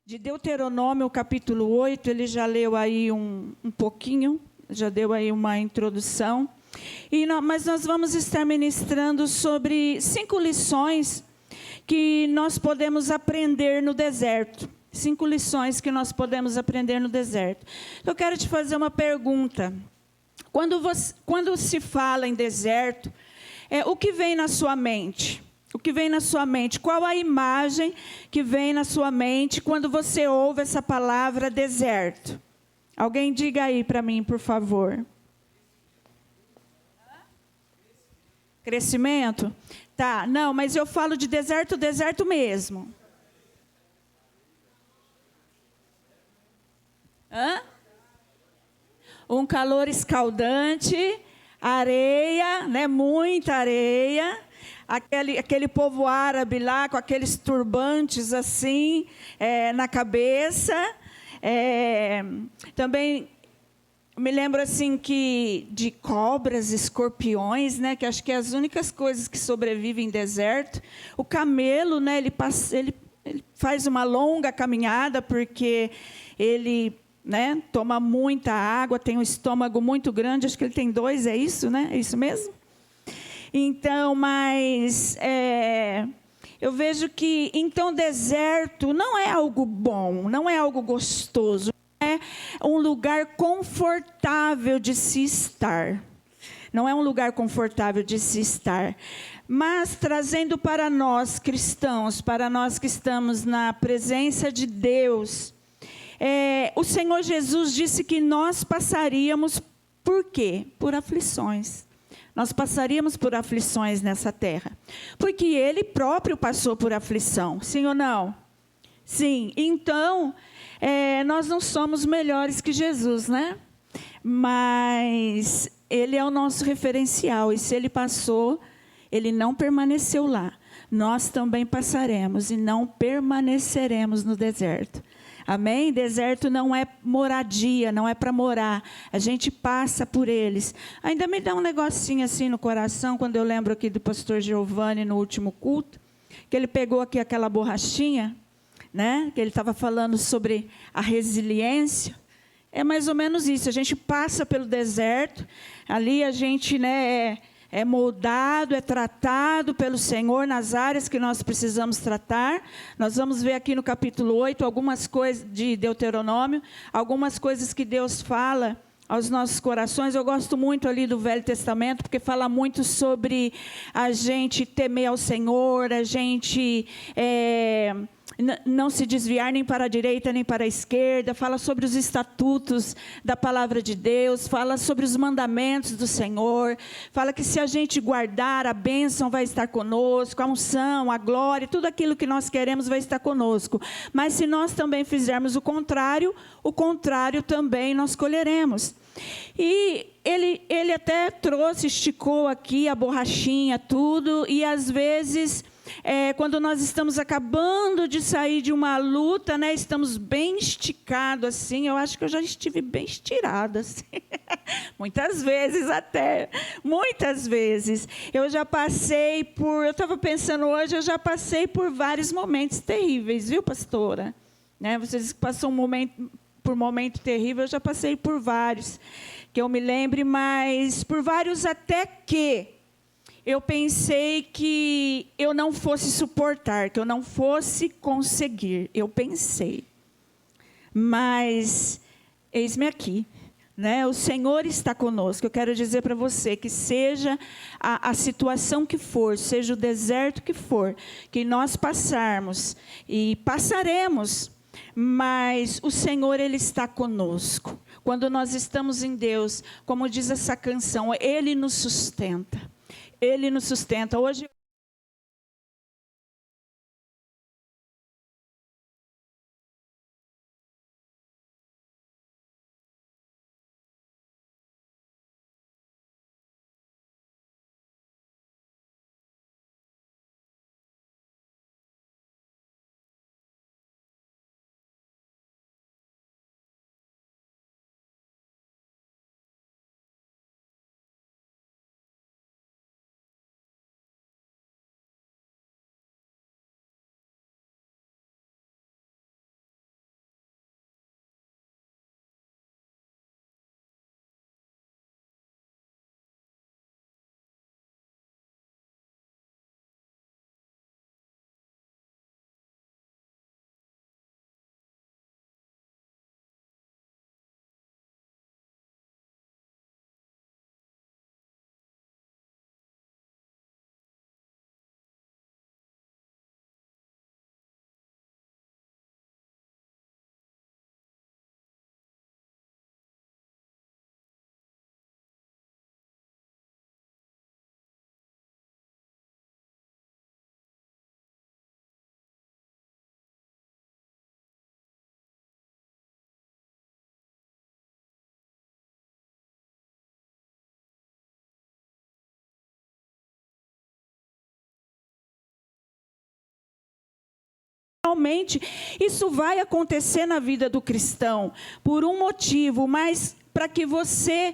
de Deuteronômio, capítulo 8, ele já leu aí um pouquinho, já deu aí uma introdução. Mas nós vamos estar ministrando sobre 5 lições que nós podemos aprender no deserto. 5 lições que nós podemos aprender no deserto. Eu quero te fazer uma pergunta. Quando se fala em deserto, o que vem na sua mente? O que vem na sua mente? Qual a imagem que vem na sua mente quando você ouve essa palavra deserto? Alguém diga aí para mim, por favor. Crescimento? Tá, não, mas eu falo de deserto, deserto mesmo. Hã? Um calor escaldante, areia, né, muita areia. Aquele povo árabe lá, com aqueles turbantes assim, na cabeça. Também me lembro assim de cobras, escorpiões, né, que acho que é as únicas coisas que sobrevivem em deserto. O camelo, né, ele faz uma longa caminhada, porque ele, né, toma muita água, tem um estômago muito grande, acho que ele tem 2, é isso, né? É isso mesmo? Então, mas eu vejo que, então, deserto não é algo bom, não é algo gostoso, é um lugar confortável de se estar. Não é um lugar confortável de se estar. Mas, trazendo para nós cristãos, para nós que estamos na presença de Deus, o Senhor Jesus disse que nós passaríamos, por quê? Por aflições. Nós passaríamos por aflições nessa terra. Porque Ele próprio passou por aflição. Sim ou não? Sim. Então, nós não somos melhores que Jesus, né? Mas Ele é o nosso referencial. E se Ele passou, Ele não permaneceu lá. Nós também passaremos e não permaneceremos no deserto. Amém? Deserto não é moradia, não é para morar. A gente passa por eles. Ainda me dá um negocinho assim no coração, quando eu lembro aqui do pastor Giovanni no último culto, que ele pegou aqui aquela borrachinha, né? Que ele estava falando sobre a resiliência. É mais ou menos isso. A gente passa pelo deserto, ali a gente, né, é moldado, é tratado pelo Senhor nas áreas que nós precisamos tratar. Nós vamos ver aqui no capítulo 8 algumas coisas de Deuteronômio, algumas coisas que Deus fala aos nossos corações. Eu gosto muito ali do Velho Testamento, porque fala muito sobre a gente temer ao Senhor, a gente não se desviar nem para a direita nem para a esquerda, fala sobre os estatutos da palavra de Deus, fala sobre os mandamentos do Senhor, fala que se a gente guardar, a bênção vai estar conosco, a unção, a glória, tudo aquilo que nós queremos vai estar conosco. Mas se nós também fizermos o contrário também nós colheremos. E ele até trouxe, esticou aqui a borrachinha, tudo, e às vezes, quando nós estamos acabando de sair de uma luta, né, estamos bem esticados assim, eu acho que eu já estive bem estirada, assim. Muitas vezes até, muitas vezes. Eu estava pensando hoje, eu já passei por vários momentos terríveis, viu, pastora? Né, você disse que passou por momento terrível, eu já passei por vários, que eu me lembre, mas por vários até que eu pensei que eu não fosse suportar, que eu não fosse conseguir. Eu pensei. Mas, eis-me aqui. Né? O Senhor está conosco. Eu quero dizer para você que seja a situação que for, seja o deserto que for, que nós passarmos e passaremos, mas o Senhor, Ele está conosco. Quando nós estamos em Deus, como diz essa canção, Ele nos sustenta. Ele nos sustenta. Hoje realmente isso vai acontecer na vida do cristão, por um motivo, mas para que você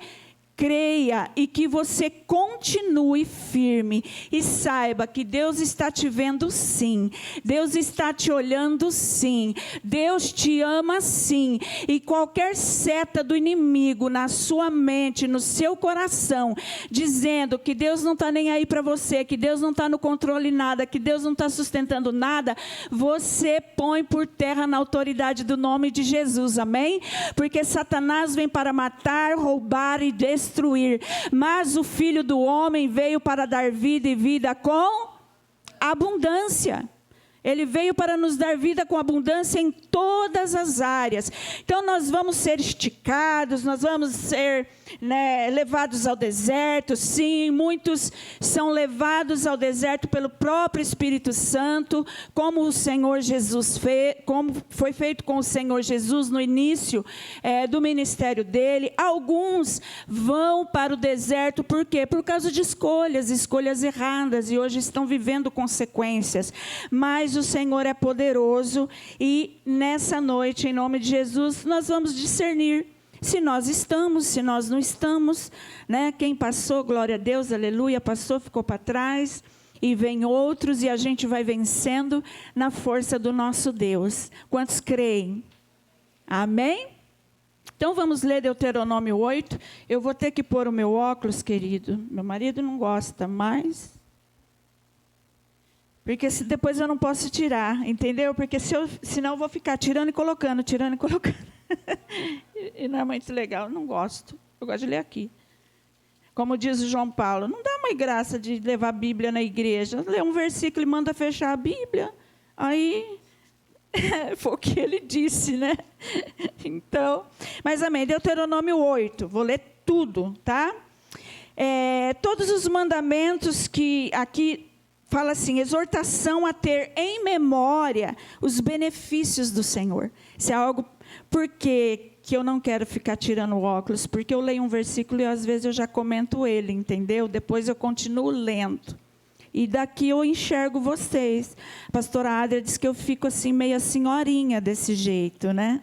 creia e que você continue firme e saiba que Deus está te vendo sim, Deus está te olhando sim, Deus te ama sim, e qualquer seta do inimigo na sua mente, no seu coração, dizendo que Deus não está nem aí para você, que Deus não está no controle nada, que Deus não está sustentando nada, você põe por terra na autoridade do nome de Jesus, amém? Porque Satanás vem para matar, roubar e destruir, mas o Filho do Homem veio para dar vida e vida com abundância. Ele veio para nos dar vida com abundância em todas as áreas. Então nós vamos ser esticados, nós vamos ser levados ao deserto. Sim, muitos são levados ao deserto pelo próprio Espírito Santo, como o Senhor Jesus fez, como foi feito com o Senhor Jesus no início do ministério dele. Alguns vão para o deserto, por quê? Por causa de escolhas erradas, e hoje estão vivendo consequências. Mas o Senhor é poderoso, e nessa noite, em nome de Jesus, nós vamos discernir se nós estamos, se nós não estamos, né? Quem passou, glória a Deus, aleluia, passou, ficou para trás, e vem outros, e a gente vai vencendo na força do nosso Deus. Quantos creem? Amém? Então vamos ler Deuteronômio 8, eu vou ter que pôr o meu óculos, querido, meu marido não gosta, mas... porque depois eu não posso tirar, entendeu? Porque senão eu vou ficar tirando e colocando. E não é muito legal, não gosto. Eu gosto de ler aqui. Como diz o João Paulo, não dá mais graça de levar a Bíblia na igreja. Lê um versículo e manda fechar a Bíblia. Aí, foi o que ele disse, né? Então, mas amém. Deuteronômio 8, vou ler tudo, tá? Todos os mandamentos que aqui... fala assim, exortação a ter em memória os benefícios do Senhor. Isso é algo, por que eu não quero ficar tirando o óculos? Porque eu leio um versículo e às vezes eu já comento ele, entendeu? Depois eu continuo lendo. E daqui eu enxergo vocês. A pastora Adria diz que eu fico assim, meio senhorinha desse jeito, né?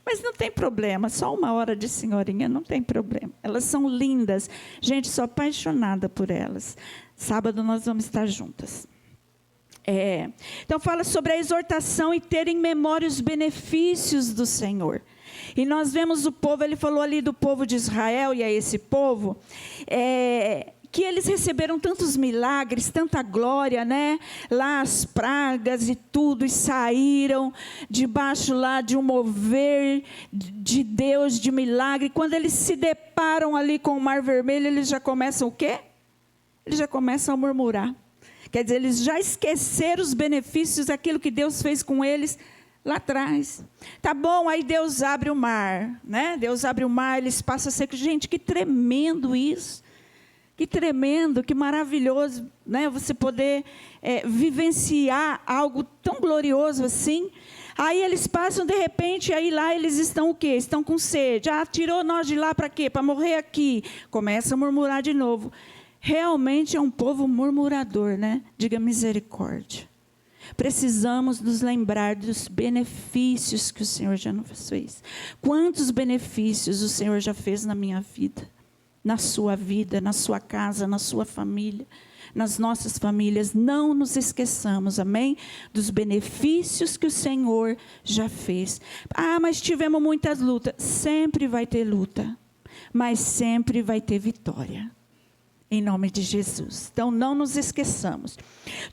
Mas não tem problema, só 1 hora de senhorinha, não tem problema. Elas são lindas. Gente, sou apaixonada por elas. Sábado nós vamos estar juntas. Então fala sobre a exortação e ter em memória os benefícios do Senhor. E nós vemos o povo, ele falou ali do povo de Israel, e a esse povo, que eles receberam tantos milagres, tanta glória, né? Lá as pragas e tudo, e saíram debaixo lá de um mover de Deus, de milagre. Quando eles se deparam ali com o Mar Vermelho, eles já começam o quê? Eles já começam a murmurar. Quer dizer, eles já esqueceram os benefícios daquilo que Deus fez com eles lá atrás. Tá bom, aí Deus abre o mar, né? Deus abre o mar, eles passam a ser... Gente, que tremendo isso. Que tremendo, que maravilhoso, né? Você poder vivenciar algo tão glorioso assim. Aí eles passam de repente, aí lá eles estão o quê? Estão com sede. Tirou nós de lá para quê? Para morrer aqui. Começa a murmurar de novo. Realmente é um povo murmurador, né? Diga misericórdia. Precisamos nos lembrar dos benefícios que o Senhor já nos fez. Quantos benefícios o Senhor já fez na minha vida, na sua vida, na sua casa, na sua família, nas nossas famílias. Não nos esqueçamos, amém? Dos benefícios que o Senhor já fez. Mas tivemos muitas lutas. Sempre vai ter luta, mas sempre vai ter vitória. Em nome de Jesus. Então, não nos esqueçamos.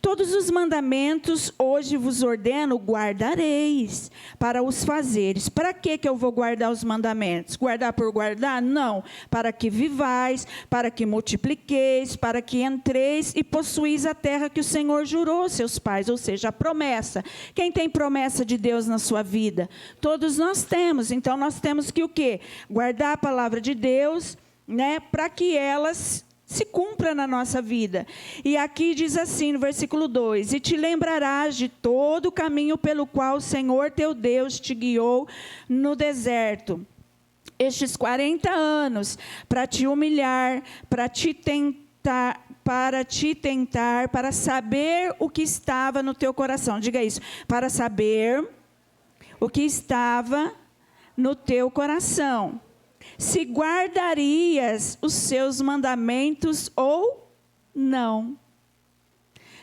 Todos os mandamentos, hoje vos ordeno, guardareis, para os fazeres. Para que eu vou guardar os mandamentos? Guardar por guardar? Não. Para que vivais, para que multipliqueis, para que entreis e possuís a terra que o Senhor jurou aos seus pais. Ou seja, a promessa. Quem tem promessa de Deus na sua vida? Todos nós temos. Então, nós temos que o quê? Guardar a palavra de Deus, né? Para que elas... se cumpra na nossa vida. E aqui diz assim no versículo 2: e te lembrarás de todo o caminho pelo qual o Senhor teu Deus te guiou no deserto, estes 40 anos, para te humilhar, para te tentar, para te tentar, para saber o que estava no teu coração. Diga isso. Para saber o que estava no teu coração. Se guardarias os seus mandamentos ou não.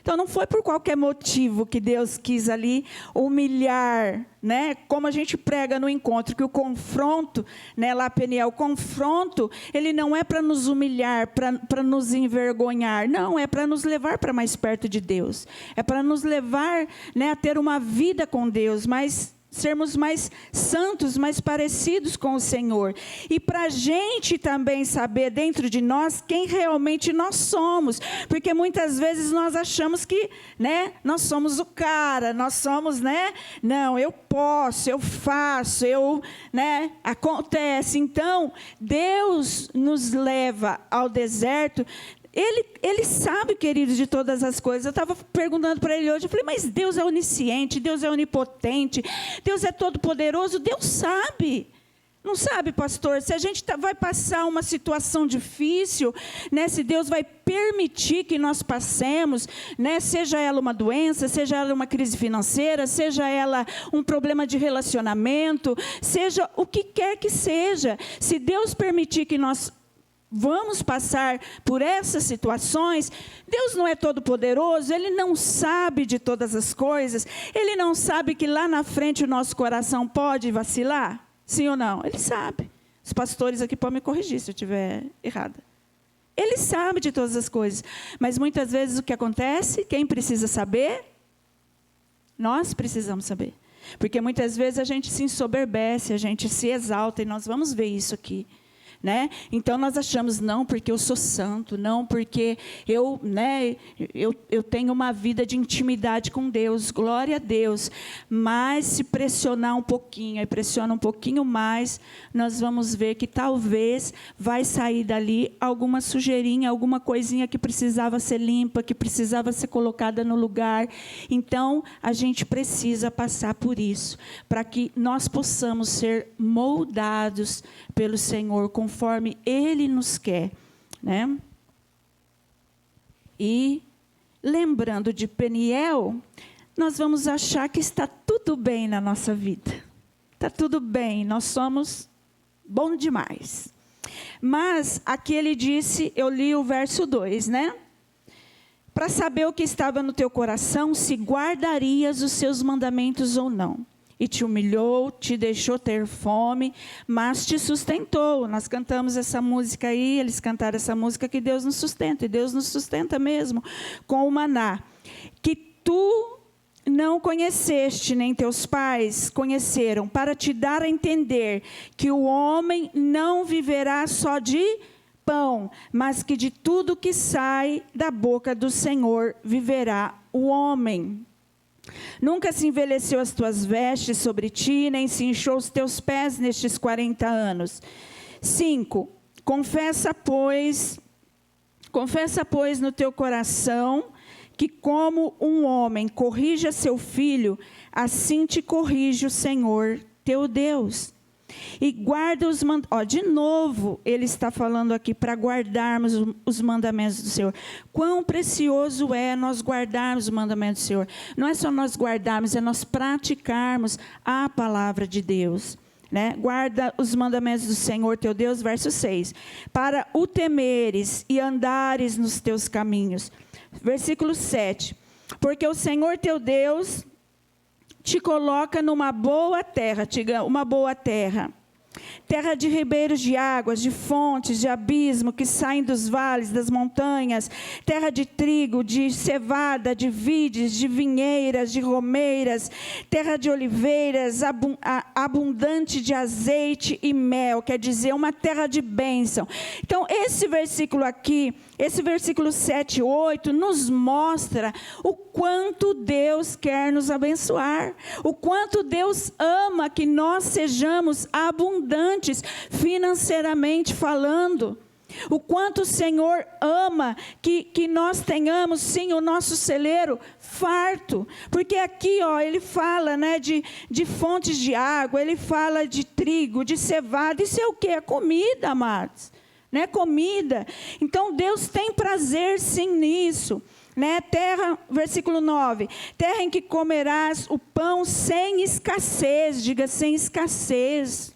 Então, não foi por qualquer motivo que Deus quis ali humilhar, né? Como a gente prega no encontro, que o confronto, né, lá Peniel, o confronto, ele não é para nos humilhar, para nos envergonhar. Não, é para nos levar para mais perto de Deus. É para nos levar, né, a ter uma vida com Deus, mas sermos mais santos, mais parecidos com o Senhor. E para a gente também saber dentro de nós quem realmente nós somos. Porque muitas vezes nós achamos que, né, nós somos o cara, nós somos, né, não, eu posso, eu faço, né, acontece. Então, Deus nos leva ao deserto. Ele sabe, queridos, de todas as coisas. Eu estava perguntando para ele hoje, eu falei, mas Deus é onisciente, Deus é onipotente, Deus é todo poderoso, Deus sabe. Não sabe, pastor, se a gente vai passar uma situação difícil, né, se Deus vai permitir que nós passemos, né, seja ela uma doença, seja ela uma crise financeira, seja ela um problema de relacionamento, seja o que quer que seja, se Deus permitir que nós vamos passar por essas situações, Deus não é todo poderoso, Ele não sabe de todas as coisas, Ele não sabe que lá na frente o nosso coração pode vacilar? Sim ou não? Ele sabe. Os pastores aqui podem me corrigir se eu estiver errada. Ele sabe de todas as coisas, mas muitas vezes o que acontece, quem precisa saber? Nós precisamos saber, porque muitas vezes a gente se ensoberbece, a gente se exalta, e nós vamos ver isso aqui. Né? Então nós achamos, não porque eu sou santo, não porque eu tenho uma vida de intimidade com Deus, glória a Deus, mas se pressionar um pouquinho, e pressiona um pouquinho mais, nós vamos ver que talvez vai sair dali alguma sujeirinha, alguma coisinha que precisava ser limpa, que precisava ser colocada no lugar. Então a gente precisa passar por isso, para que nós possamos ser moldados pelo Senhor, conforme Ele nos quer, né? E, lembrando de Peniel, nós vamos achar que está tudo bem na nossa vida. Está tudo bem, nós somos bom demais. Mas, aqui ele disse, eu li o verso 2, né? Para saber o que estava no teu coração, se guardarias os seus mandamentos ou não. E te humilhou, te deixou ter fome, mas te sustentou. Nós cantamos essa música aí, eles cantaram essa música, que Deus nos sustenta. E Deus nos sustenta mesmo com o maná. Que tu não conheceste, nem teus pais conheceram, para te dar a entender que o homem não viverá só de pão, mas que de tudo que sai da boca do Senhor viverá o homem. Nunca se envelheceu as tuas vestes sobre ti, nem se inchou os teus pés nestes 40 anos. 5. Confessa, pois no teu coração, que como um homem corrige seu filho, assim te corrige o Senhor teu Deus. E guarda os mandamentos. De novo, ele está falando aqui para guardarmos os mandamentos do Senhor. Quão precioso é nós guardarmos os mandamentos do Senhor. Não é só nós guardarmos, é nós praticarmos a palavra de Deus. Né? Guarda os mandamentos do Senhor teu Deus, verso 6. Para o temeres e andares nos teus caminhos. Versículo 7. Porque o Senhor teu Deus te coloca numa boa terra, terra de ribeiros de águas, de fontes, de abismo, que saem dos vales, das montanhas, terra de trigo, de cevada, de vides, de vinheiras, de romeiras, terra de oliveiras, abundante de azeite e mel, quer dizer, uma terra de bênção. Então, esse versículo aqui, esse versículo 7 e 8, nos mostra o quanto Deus quer nos abençoar, o quanto Deus ama que nós sejamos abundantes financeiramente falando, o quanto o Senhor ama que nós tenhamos, sim, o nosso celeiro farto, porque aqui, ele fala, né, de fontes de água, ele fala de trigo, de cevada, isso é o quê? É comida, amados. né? Comida. Então Deus tem prazer sim nisso, né? Terra, versículo 9, terra em que comerás o pão sem escassez, diga sem escassez.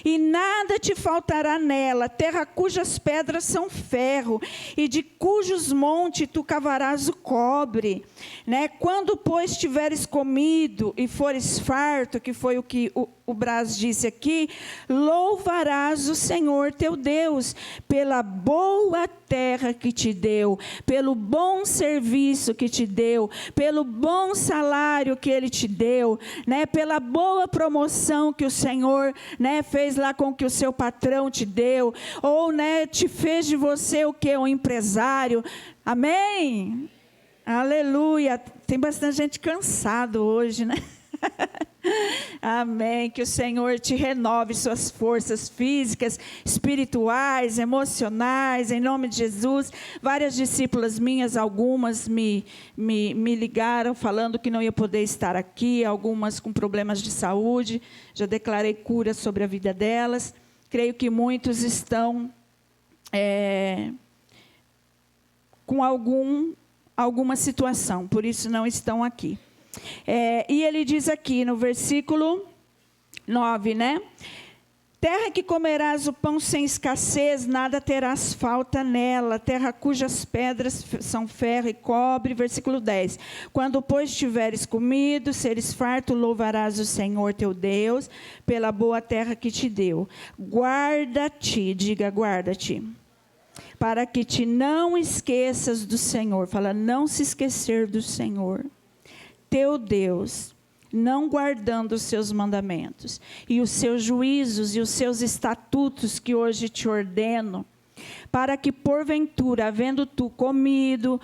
E nada te faltará nela, terra cujas pedras são ferro, e de cujos montes tu cavarás o cobre, né? Quando, pois, tiveres comido e fores farto, que foi o que o Brás disse aqui, louvarás o Senhor teu Deus, pela boa terra que te deu, pelo bom serviço que te deu, pelo bom salário que Ele te deu, né? Pela boa promoção que o Senhor, né, fez lá com que o seu patrão te deu, ou, né, te fez de você o que? Um empresário. Amém? Aleluia. Tem bastante gente cansado hoje, né? Amém, que o Senhor te renove suas forças físicas, espirituais, emocionais, em nome de Jesus. Várias discípulas minhas, algumas me ligaram falando que não ia poder estar aqui, algumas com problemas de saúde, já declarei cura sobre a vida delas. Creio que muitos estão com alguma situação, por isso não estão aqui. E ele diz aqui no versículo 9, né? Terra que comerás o pão sem escassez, nada terás falta nela, terra cujas pedras são ferro e cobre. Versículo 10, quando, pois, tiveres comido, seres farto, louvarás o Senhor teu Deus, pela boa terra que te deu. Guarda-te, diga guarda-te, para que te não esqueças do Senhor. Fala, não se esquecer do Senhor teu Deus, não guardando os seus mandamentos, e os seus juízos e os seus estatutos que hoje te ordeno, para que porventura, havendo tu comido,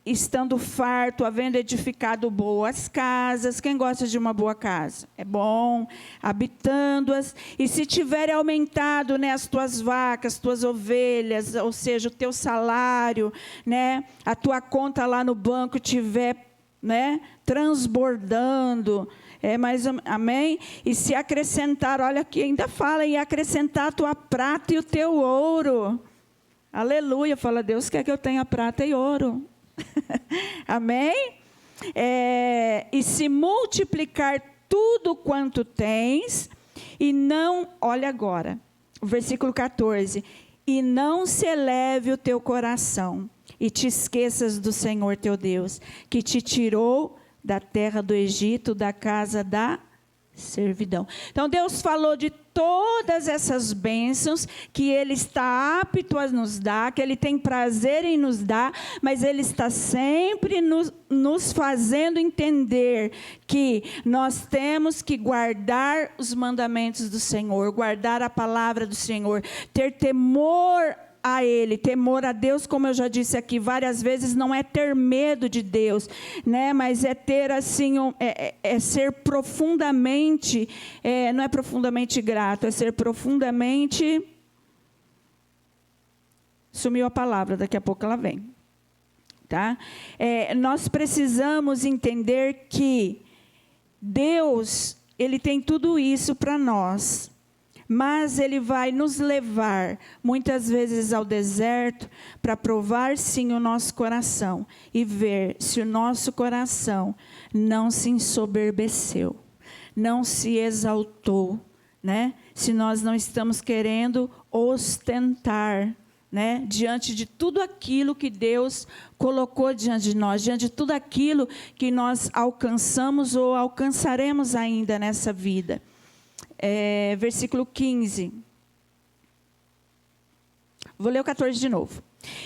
estando farto, havendo edificado boas casas, quem gosta de uma boa casa? É bom, habitando-as, e se tiver aumentado, né, as tuas vacas, tuas ovelhas, ou seja, o teu salário, né, a tua conta lá no banco tiver, né, transbordando, mas amém? E se acrescentar, olha aqui, ainda fala, e acrescentar a tua prata e o teu ouro. Aleluia, fala, Deus quer que eu tenha prata e ouro. Amém? E se multiplicar tudo quanto tens, e não, olha agora, o versículo 14, e não se eleve o teu coração, e te esqueças do Senhor teu Deus, que te tirou da terra do Egito, da casa da servidão. Então Deus falou de todas essas bênçãos que Ele está apto a nos dar, que Ele tem prazer em nos dar, mas Ele está sempre nos fazendo entender que nós temos que guardar os mandamentos do Senhor, guardar a palavra do Senhor, ter temor a Ele, temor a Deus, como eu já disse aqui várias vezes, não é ter medo de Deus, né? Mas é ter assim, ser profundamente, não é profundamente grato, é ser profundamente, sumiu a palavra, daqui a pouco ela vem, tá? Nós precisamos entender que Deus, Ele tem tudo isso para nós, mas Ele vai nos levar, muitas vezes, ao deserto, para provar, sim, o nosso coração, e ver se o nosso coração não se ensoberbeceu, não se exaltou, né? Se nós não estamos querendo ostentar, né? Diante de tudo aquilo que Deus colocou diante de nós, diante de tudo aquilo que nós alcançamos ou alcançaremos ainda nessa vida. Versículo 15. Vou ler o 14 de novo.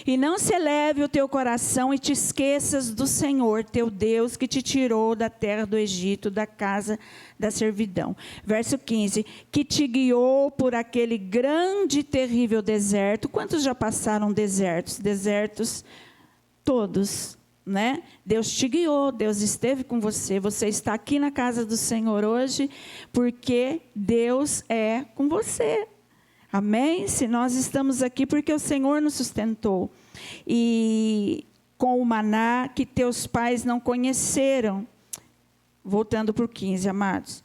E não se eleve o teu coração e te esqueças do Senhor, teu Deus, que te tirou da terra do Egito, da casa da servidão. Verso 15. Que te guiou por aquele grande e terrível deserto. Quantos já passaram desertos? Desertos todos, né? Deus te guiou, Deus esteve com você. Você está aqui na casa do Senhor hoje, porque Deus é com você. Amém? Se nós estamos aqui porque o Senhor nos sustentou. E com o maná que teus pais não conheceram. Voltando para o 15, amados.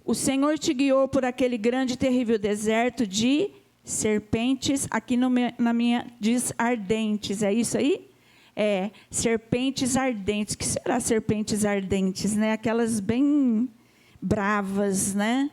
O Senhor te guiou por aquele grande e terrível deserto de serpentes, aqui na minha diz ardentes, é isso aí? É, serpentes ardentes. O que será serpentes ardentes, né? Aquelas bem bravas, né?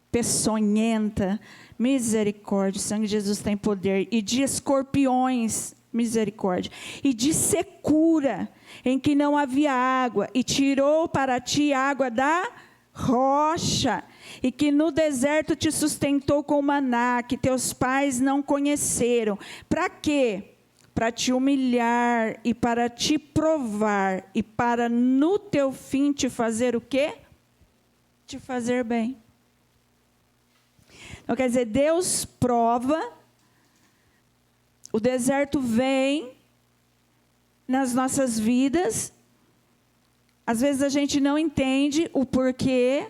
Peçonhenta. Misericórdia, o sangue de Jesus tem poder. E de escorpiões, misericórdia. E de secura, em que não havia água, e tirou para ti água da rocha, e que no deserto te sustentou com maná, que teus pais não conheceram. Para quê? Para te humilhar e para te provar, e para no teu fim te fazer o quê? Te fazer bem. Então, quer dizer, Deus prova, o deserto vem nas nossas vidas, às vezes a gente não entende o porquê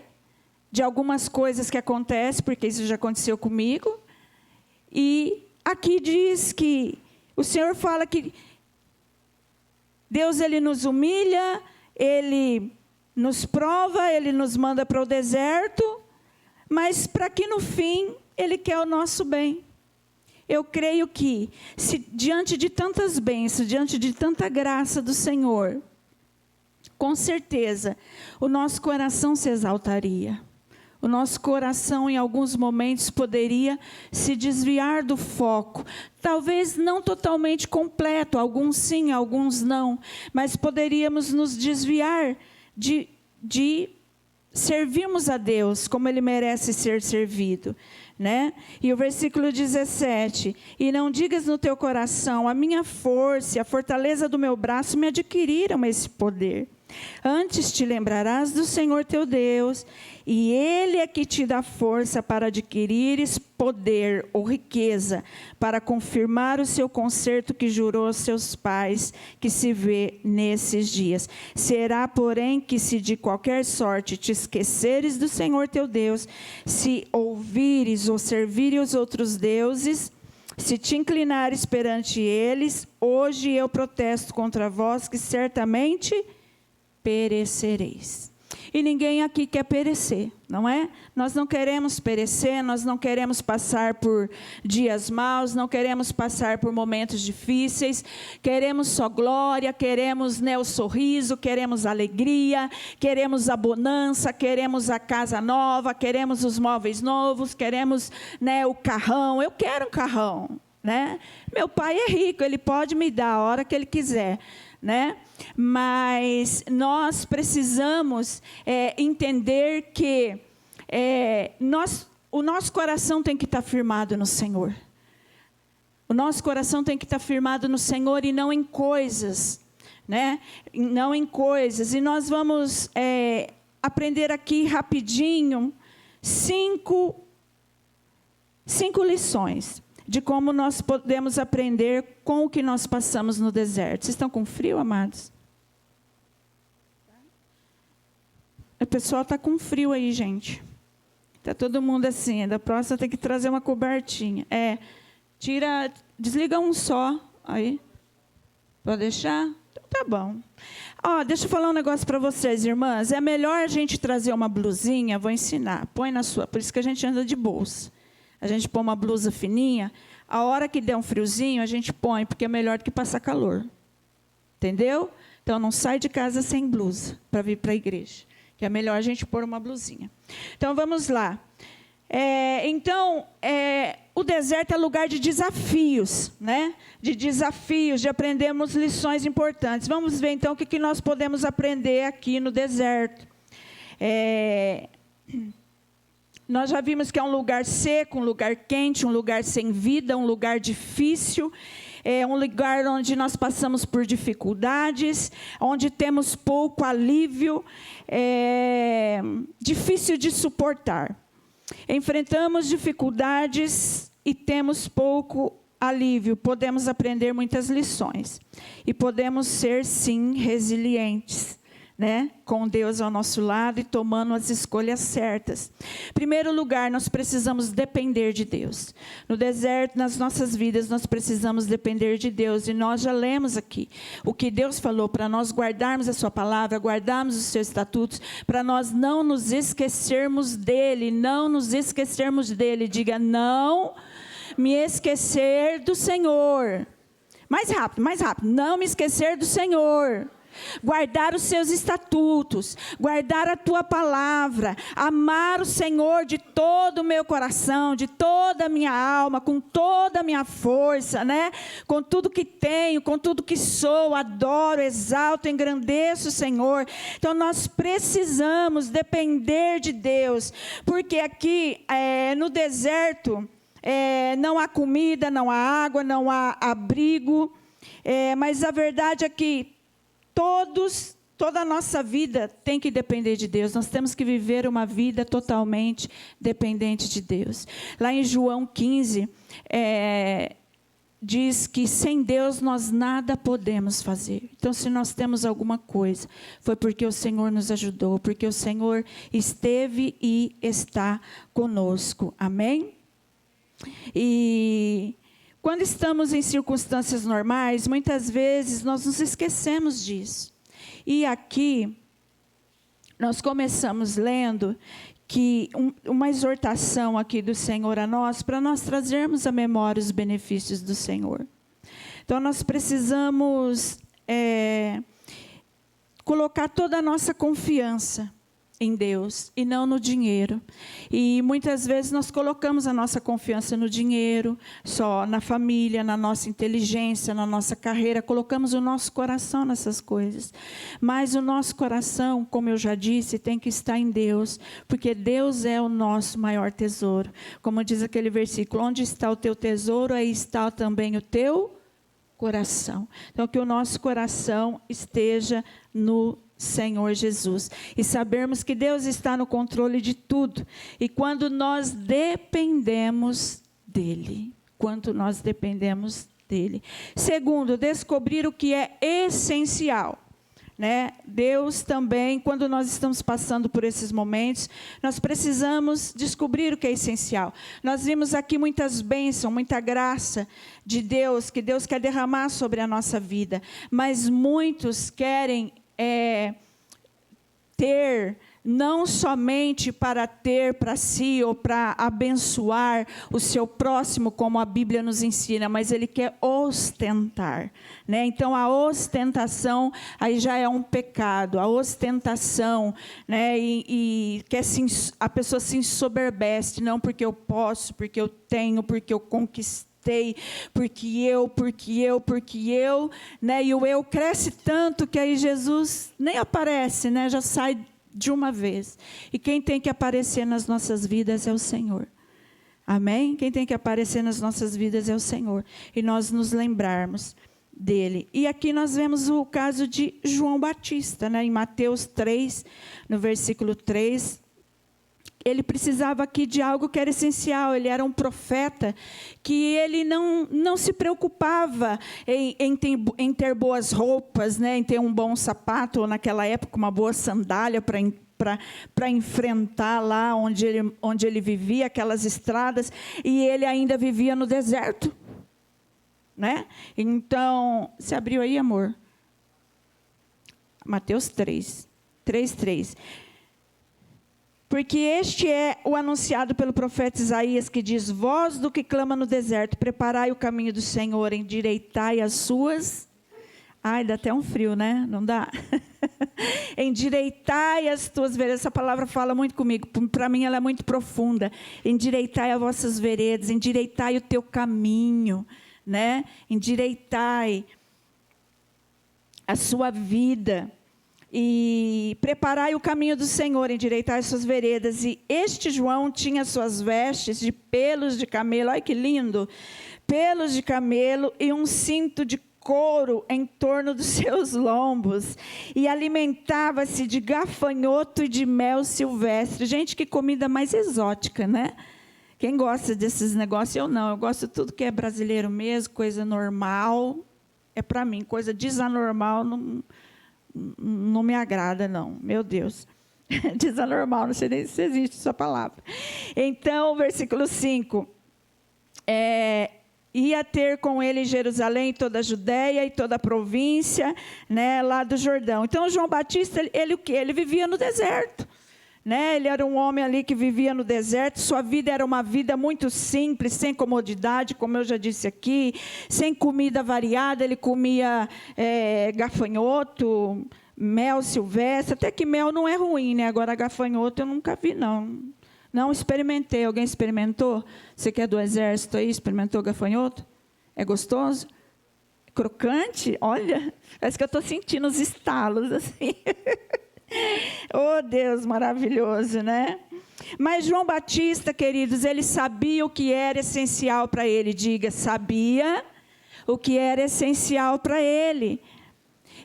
de algumas coisas que acontecem, porque isso já aconteceu comigo, e aqui diz que o Senhor fala que Deus, Ele nos humilha, Ele nos prova, Ele nos manda para o deserto, mas para que no fim Ele quer o nosso bem. Eu creio que, se diante de tantas bênçãos, diante de tanta graça do Senhor, com certeza, o nosso coração se exaltaria. O nosso coração, em alguns momentos, poderia se desviar do foco. Talvez não totalmente completo, alguns sim, alguns não. Mas poderíamos nos desviar de servirmos a Deus como Ele merece ser servido, né? E o versículo 17, e não digas no teu coração, a minha força e a fortaleza do meu braço me adquiriram esse poder. Antes te lembrarás do Senhor teu Deus, e Ele é que te dá força para adquirires poder ou riqueza, para confirmar o seu concerto que jurou aos seus pais, que se vê nesses dias. Será, porém, que se de qualquer sorte te esqueceres do Senhor teu Deus, se ouvires ou servires os outros deuses, se te inclinares perante eles, hoje eu protesto contra vós, que certamente perecereis. E ninguém aqui quer perecer, não é? Nós não queremos perecer, nós não queremos passar por dias maus, não queremos passar por momentos difíceis, queremos só glória, queremos, né, o sorriso, queremos alegria, queremos a bonança, queremos a casa nova, queremos os móveis novos, queremos, né, o carrão. Eu quero um carrão, né? Meu pai é rico, ele pode me dar a hora que ele quiser, né? Mas nós precisamos entender que o nosso coração tem que estar firmado no Senhor. O nosso coração tem que estar firmado no Senhor e não em coisas, né? Não em coisas. E nós vamos aprender aqui rapidinho 5 lições de como nós podemos aprender com o que nós passamos no deserto. Vocês estão com frio, amados? O pessoal está com frio aí, gente. Está todo mundo assim. Da próxima tem que trazer uma cobertinha. Desliga um só. Aí. Pode deixar? Então tá bom. Deixa eu falar um negócio para vocês, irmãs. É melhor a gente trazer uma blusinha, vou ensinar. Põe na sua, por isso que a gente anda de bolsa. A gente põe uma blusa fininha, a hora que der um friozinho, a gente põe, porque é melhor do que passar calor. Entendeu? Então, não sai de casa sem blusa para vir para a igreja, que é melhor a gente pôr uma blusinha. Então, vamos lá. O deserto é lugar de desafios, né? De desafios, de aprendermos lições importantes. Vamos ver, então, o que nós podemos aprender aqui no deserto. Nós já vimos que é um lugar seco, um lugar quente, um lugar sem vida, um lugar difícil, um lugar onde nós passamos por dificuldades, onde temos pouco alívio, difícil de suportar. Enfrentamos dificuldades e temos pouco alívio. Podemos aprender muitas lições e podemos ser, sim, resilientes, né, com Deus ao nosso lado e tomando as escolhas certas. Em primeiro lugar, nós precisamos depender de Deus. No deserto, nas nossas vidas, nós precisamos depender de Deus. E nós já lemos aqui o que Deus falou para nós guardarmos a sua palavra, guardarmos os seus estatutos, para nós não nos esquecermos dele, não nos esquecermos dele. Diga, não me esquecer do Senhor. Mais rápido, não me esquecer do Senhor. Guardar os seus estatutos, guardar a tua palavra, amar o Senhor de todo o meu coração, de toda a minha alma, com toda a minha força, né? Com tudo que tenho, com tudo que sou, adoro, exalto, engrandeço o Senhor. Então nós precisamos depender de Deus, porque aqui no deserto não há comida, não há água, não há abrigo, mas a verdade é que toda a nossa vida tem que depender de Deus. Nós temos que viver uma vida totalmente dependente de Deus. Lá em João 15, diz que sem Deus nós nada podemos fazer. Então, se nós temos alguma coisa, foi porque o Senhor nos ajudou, porque o Senhor esteve e está conosco. Amém? E quando estamos em circunstâncias normais, muitas vezes nós nos esquecemos disso. E aqui, nós começamos lendo que uma exortação aqui do Senhor a nós, para nós trazermos à memória os benefícios do Senhor. Então, nós precisamos colocar toda a nossa confiança em Deus e não no dinheiro. E muitas vezes nós colocamos a nossa confiança no dinheiro, só na família, na nossa inteligência, na nossa carreira, colocamos o nosso coração nessas coisas. Mas o nosso coração, como eu já disse, tem que estar em Deus, porque Deus é o nosso maior tesouro. Como diz aquele versículo, onde está o teu tesouro, aí está também o teu coração. Então, que o nosso coração esteja no Senhor Jesus, e sabermos que Deus está no controle de tudo, e quando nós dependemos dEle, Segundo, descobrir o que é essencial, né? Deus também, quando nós estamos passando por esses momentos, nós precisamos descobrir o que é essencial. Nós vimos aqui muitas bênçãos, muita graça de Deus, que Deus quer derramar sobre a nossa vida, mas muitos querem ter, não somente para ter para si ou para abençoar o seu próximo, como a Bíblia nos ensina, mas ele quer ostentar, né? Então a ostentação aí já é um pecado, a ostentação, né? E a pessoa se ensoberbece, não porque eu posso, porque eu tenho, porque eu conquistei, porque eu, né? E o eu cresce tanto que aí Jesus nem aparece, né? Já sai de uma vez. E quem tem que aparecer nas nossas vidas é o Senhor. Amém? Quem tem que aparecer nas nossas vidas é o Senhor. E nós nos lembrarmos dele. E aqui nós vemos o caso de João Batista, né? Em Mateus 3, no versículo 3, ele precisava aqui de algo que era essencial. Ele era um profeta que ele não se preocupava em ter boas roupas, né? Em ter um bom sapato, ou naquela época uma boa sandália para enfrentar lá onde ele vivia, aquelas estradas, e ele ainda vivia no deserto, né? Então, se abriu aí, amor? Mateus 3, 3. Porque este é o anunciado pelo profeta Isaías, que diz: voz do que clama no deserto, preparai o caminho do Senhor, endireitai as suas... Ai, dá até um frio, né? Não dá? Endireitai as tuas veredas. Essa palavra fala muito comigo. Para mim ela é muito profunda. Endireitai as vossas veredas, endireitai o teu caminho, né? Endireitai a sua vida. E preparai o caminho do Senhor, endireitai as suas veredas. E este João tinha suas vestes de pelos de camelo. Ai, que lindo! Pelos de camelo e um cinto de couro em torno dos seus lombos. E alimentava-se de gafanhoto e de mel silvestre. Gente, que comida mais exótica, né? Quem gosta desses negócios? Eu não. Eu gosto de tudo que é brasileiro mesmo, coisa normal. É para mim, coisa desanormal, não me agrada, não. Meu Deus. Desanormal, não sei nem se existe essa palavra. Então, versículo 5. Ia ter com ele Jerusalém, toda a Judéia e toda a província, né, lá do Jordão. Então, João Batista, ele o quê? Ele vivia no deserto. Né? Ele era um homem ali que vivia no deserto. Sua vida era uma vida muito simples, sem comodidade, como eu já disse aqui, sem comida variada. Ele comia gafanhoto, mel silvestre. Até que mel não é ruim, né? Agora gafanhoto eu nunca vi, não. Não experimentei. Alguém experimentou? Você que é do exército aí, experimentou gafanhoto? É gostoso? Crocante? Olha, parece que eu estou sentindo os estalos assim. Oh, Deus maravilhoso, né? Mas João Batista, queridos, ele sabia o que era essencial para ele. Diga, sabia o que era essencial para ele.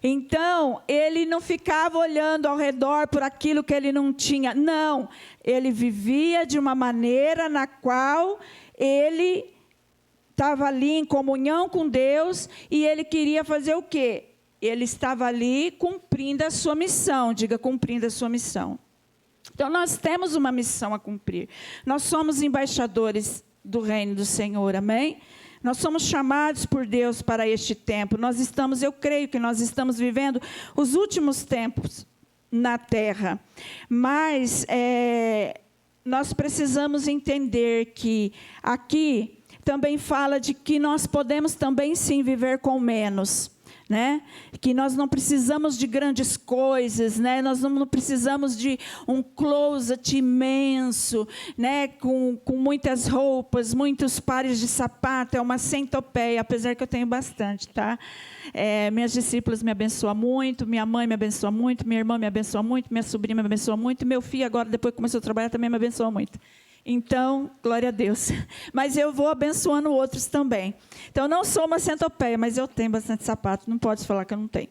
Então, ele não ficava olhando ao redor por aquilo que ele não tinha. Não, ele vivia de uma maneira na qual ele estava ali em comunhão com Deus e ele queria fazer o quê? Ele estava ali cumprindo a sua missão. Diga, cumprindo a sua missão. Então, nós temos uma missão a cumprir. Nós somos embaixadores do reino do Senhor, amém? Nós somos chamados por Deus para este tempo. Eu creio que nós estamos vivendo os últimos tempos na terra. Mas nós precisamos entender que aqui também fala de que nós podemos também sim viver com menos. Né? Que nós não precisamos de grandes coisas, né? Nós não precisamos de um closet imenso, né? com muitas roupas, muitos pares de sapato, é uma centopeia, apesar que eu tenho bastante, tá? Minhas discípulas me abençoam muito, minha mãe me abençoa muito, minha irmã me abençoa muito, minha sobrinha me abençoa muito, meu filho agora, depois que começou a trabalhar, também me abençoa muito. Então, glória a Deus. Mas eu vou abençoando outros também. Então, não sou uma centopeia, mas eu tenho bastante sapato. Não pode falar que eu não tenho.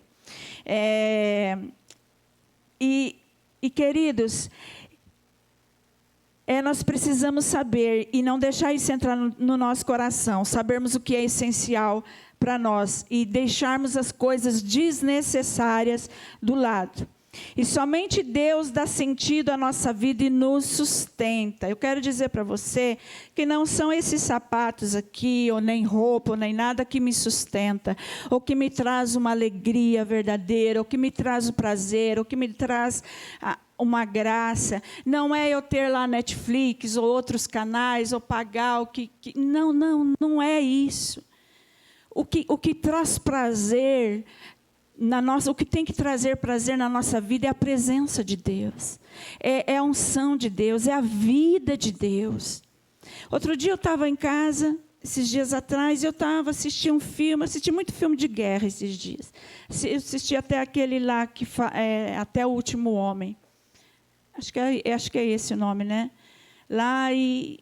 Queridos, nós precisamos saber e não deixar isso entrar no nosso coração. Sabermos o que é essencial para nós e deixarmos as coisas desnecessárias do lado. E somente Deus dá sentido à nossa vida e nos sustenta. Eu quero dizer para você que não são esses sapatos aqui, ou nem roupa, ou nem nada que me sustenta, ou que me traz uma alegria verdadeira, ou que me traz o prazer, ou que me traz uma graça. Não é eu ter lá Netflix, ou outros canais, ou pagar o que... Não é isso. O que traz prazer... o que tem que trazer prazer na nossa vida é a presença de Deus, é a unção de Deus, é a vida de Deus. Outro dia eu estava em casa, esses dias atrás, eu estava assistindo um filme, assisti muito filme de guerra esses dias. Eu assisti até aquele lá, Até o Último Homem. Acho que é esse o nome, né? Lá e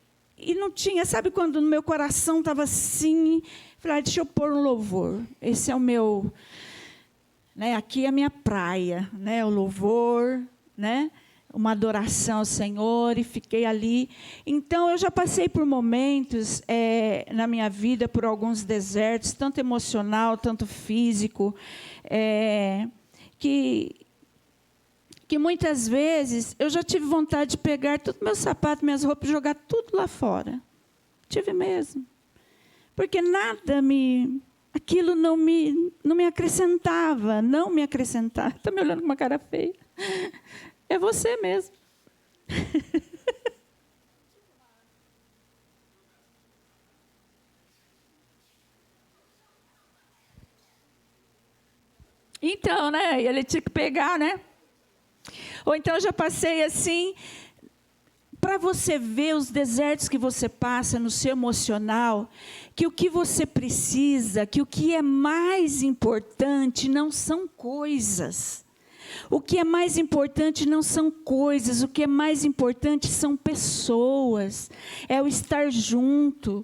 não tinha, sabe quando no meu coração estava assim, falei, deixa eu pôr um louvor, esse é o meu... Né, aqui é a minha praia, né, o louvor, né, uma adoração ao Senhor, e fiquei ali. Então, eu já passei por momentos na minha vida, por alguns desertos, tanto emocional, tanto físico, que muitas vezes eu já tive vontade de pegar todos meus sapatos, minhas roupas, e jogar tudo lá fora. Tive mesmo. Porque aquilo não me acrescentava, não me acrescentava. Está me olhando com uma cara feia. É você mesmo. Então, né? Ele tinha que pegar, né? Ou então eu já passei assim... Para você ver os desertos que você passa no seu emocional, que o que você precisa, que o que é mais importante não são coisas. O que é mais importante não são coisas, o que é mais importante são pessoas. É o estar junto,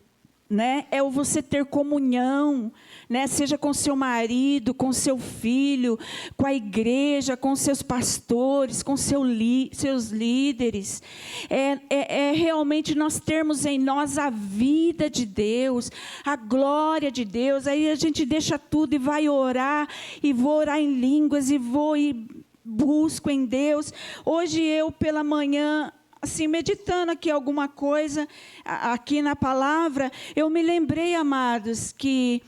né? É o você ter comunhão, né? Seja com seu marido, com seu filho, com a igreja, com seus pastores, com seus líderes. É realmente nós termos em nós a vida de Deus, a glória de Deus. Aí a gente deixa tudo e vai orar, e vou orar em línguas, e busco em Deus. Hoje eu, pela manhã, assim, meditando aqui alguma coisa, aqui na palavra, eu me lembrei, amados, que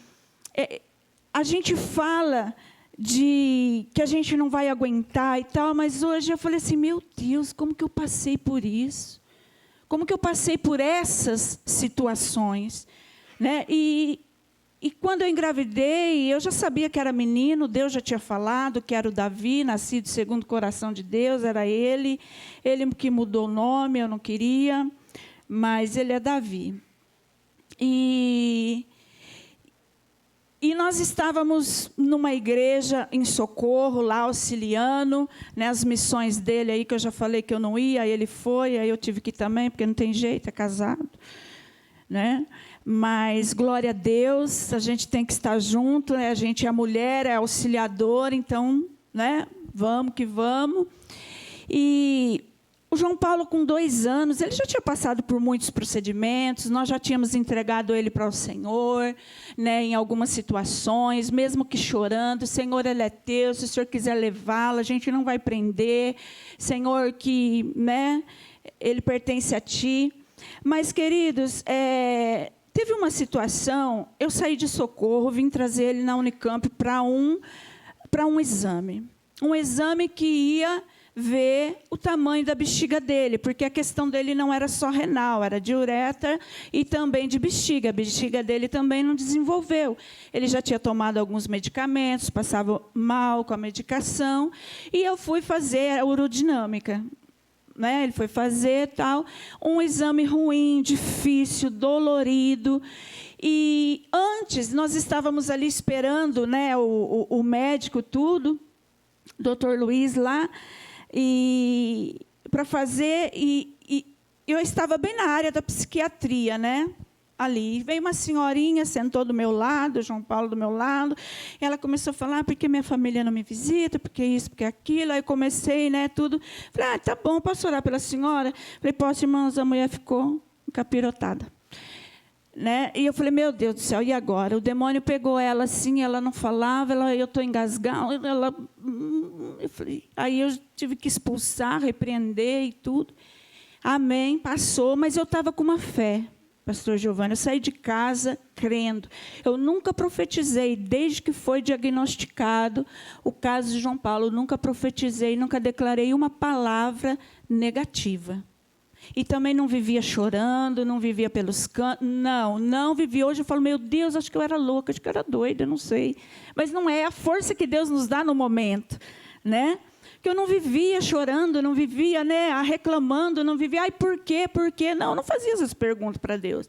a gente fala que a gente não vai aguentar e tal, mas hoje eu falei assim, meu Deus, como que eu passei por isso? Como que eu passei por essas situações? Né? E quando eu engravidei, eu já sabia que era menino, Deus já tinha falado que era o Davi, nascido segundo o coração de Deus, era ele que mudou o nome, eu não queria, mas ele é Davi. E nós estávamos numa igreja em Socorro, lá auxiliando, né, as missões dele aí, que eu já falei que eu não ia, aí ele foi, aí eu tive que ir também, porque não tem jeito, é casado, né? Mas, glória a Deus, a gente tem que estar junto, né? A gente é mulher, é auxiliadora, então, né? Vamos que vamos. E o João Paulo, com 2 anos, ele já tinha passado por muitos procedimentos, nós já tínhamos entregado ele para o Senhor, né? Em algumas situações, mesmo que chorando, Senhor, ele é teu, se o Senhor quiser levá-lo, a gente não vai prender, Senhor, que, né? Ele pertence a Ti. Mas, queridos, teve uma situação, eu saí de Socorro, vim trazer ele na Unicamp para um exame. Um exame que ia ver o tamanho da bexiga dele, porque a questão dele não era só renal, era de uretra e também de bexiga. A bexiga dele também não desenvolveu. Ele já tinha tomado alguns medicamentos, passava mal com a medicação, e eu fui fazer a urodinâmica. Né? Ele foi fazer um exame ruim, difícil, dolorido. E antes, nós estávamos ali esperando, né, o médico, tudo, doutor Luiz lá, para fazer, e eu estava bem na área da psiquiatria, né? Ali. Veio uma senhorinha, sentou do meu lado, João Paulo do meu lado, e ela começou a falar, porque minha família não me visita, porque isso, porque aquilo. Aí comecei, né, tudo. Falei, tá bom, posso orar pela senhora? Falei, posso, irmãos, a mulher ficou encapirotada. Né? E eu falei, meu Deus do céu, e agora? O demônio pegou ela assim, ela não falava, eu estou engasgada, eu falei, aí eu tive que expulsar, repreender e tudo. Amém, passou, mas eu estava com uma fé. Pastor Giovanni, eu saí de casa crendo. Eu nunca profetizei, desde que foi diagnosticado o caso de João Paulo, nunca profetizei, nunca declarei uma palavra negativa. E também não vivia chorando, não vivia pelos cantos, não vivia. Hoje eu falo, meu Deus, acho que eu era louca, acho que eu era doida, não sei. Mas não é a força que Deus nos dá no momento, né? Que eu não vivia chorando, não vivia, né, reclamando, não vivia, ai, por quê, por quê? Não fazia essas perguntas para Deus.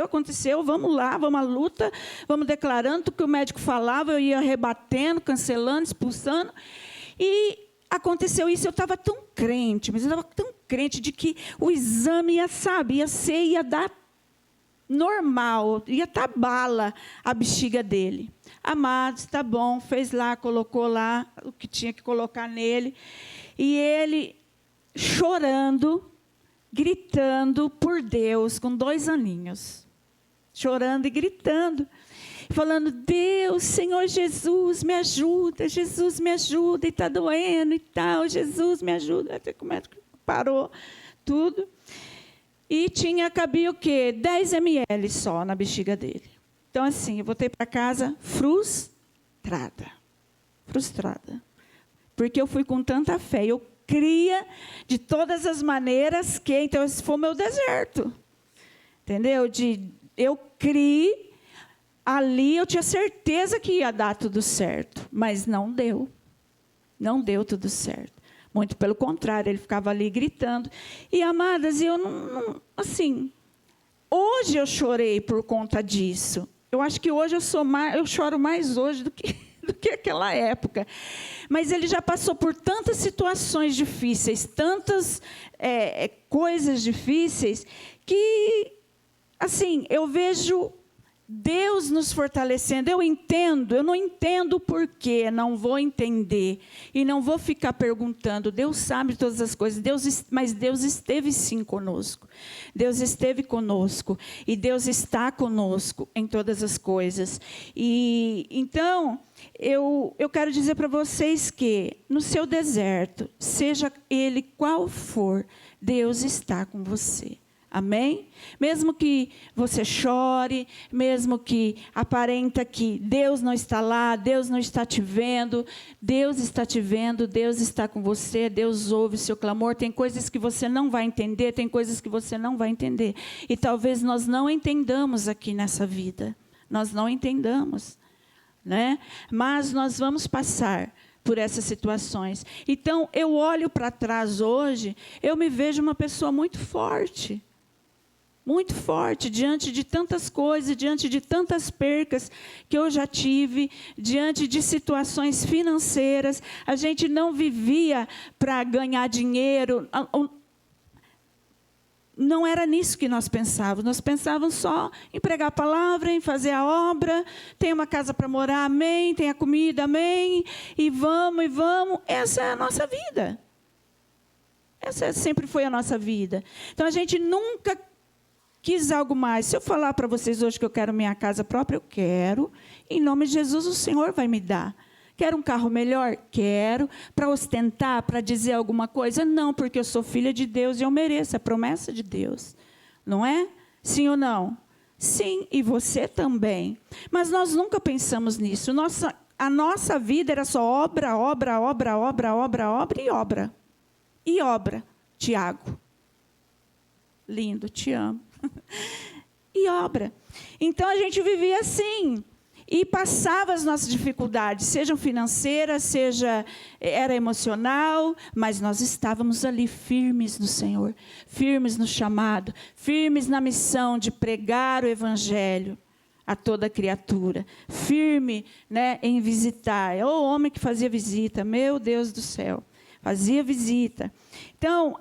Aconteceu, vamos lá, vamos à luta, vamos declarando o que o médico falava, eu ia rebatendo, cancelando, expulsando. E aconteceu isso, eu estava tão crente, mas eu estava tão crente de que o exame ia dar normal, ia estar bala a bexiga dele. Amados, tá bom, fez lá, colocou lá o que tinha que colocar nele. E ele chorando, gritando por Deus, com 2 aninhos. Chorando e gritando. Falando, Deus, Senhor Jesus, me ajuda, e está doendo e tal, Jesus, me ajuda. Até que o médico parou tudo. E cabia o quê? 10 ml só na bexiga dele. Então, assim, eu voltei para casa frustrada. Porque eu fui com tanta fé. Eu cria de todas as maneiras que... Então, esse foi o meu deserto. Entendeu? Eu criei, ali eu tinha certeza que ia dar tudo certo. Mas não deu. Não deu tudo certo. Muito pelo contrário, ele ficava ali gritando. E, amadas, eu não assim... Hoje eu chorei por conta disso. Eu acho que hoje eu choro mais hoje do que aquela época. Mas ele já passou por tantas situações difíceis, tantas coisas difíceis, que assim, eu vejo Deus nos fortalecendo. Eu não entendo o porquê, não vou entender. E não vou ficar perguntando. Deus sabe todas as coisas, mas Deus esteve sim conosco. Deus esteve conosco. E Deus está conosco em todas as coisas. E então, eu quero dizer para vocês que no seu deserto, seja ele qual for, Deus está com você. Amém? Mesmo que você chore, mesmo que aparenta que Deus não está lá, Deus não está te vendo, Deus está te vendo, Deus está com você, Deus ouve o seu clamor. Tem coisas que você não vai entender, tem coisas que você não vai entender. E talvez nós não entendamos aqui nessa vida. Nós não entendamos, né? Mas nós vamos passar por essas situações. Então, eu olho para trás hoje, eu me vejo uma pessoa muito forte diante de tantas coisas, diante de tantas percas que eu já tive, diante de situações financeiras. A gente não vivia para ganhar dinheiro. Não era nisso que nós pensávamos. Nós pensávamos só em pregar a palavra, em fazer a obra, tem uma casa para morar, amém, tem a comida, amém, e vamos. Essa é a nossa vida. Essa sempre foi a nossa vida. Então, a gente nunca quis algo mais. Se eu falar para vocês hoje que eu quero minha casa própria, eu quero. Em nome de Jesus, o Senhor vai me dar. Quero um carro melhor? Quero. Para ostentar, para dizer alguma coisa? Não, porque eu sou filha de Deus e eu mereço. É promessa de Deus. Não é? Sim ou não? Sim, e você também. Mas nós nunca pensamos nisso. A nossa vida era só obra e obra. E obra. Tiago. Lindo, te amo. E obra. Então, a gente vivia assim. E passava as nossas dificuldades, sejam financeiras, era emocional, mas nós estávamos ali firmes no Senhor, firmes no chamado, firmes na missão de pregar o Evangelho a toda criatura, firme, né, em visitar. O homem que fazia visita, meu Deus do céu, fazia visita. Então,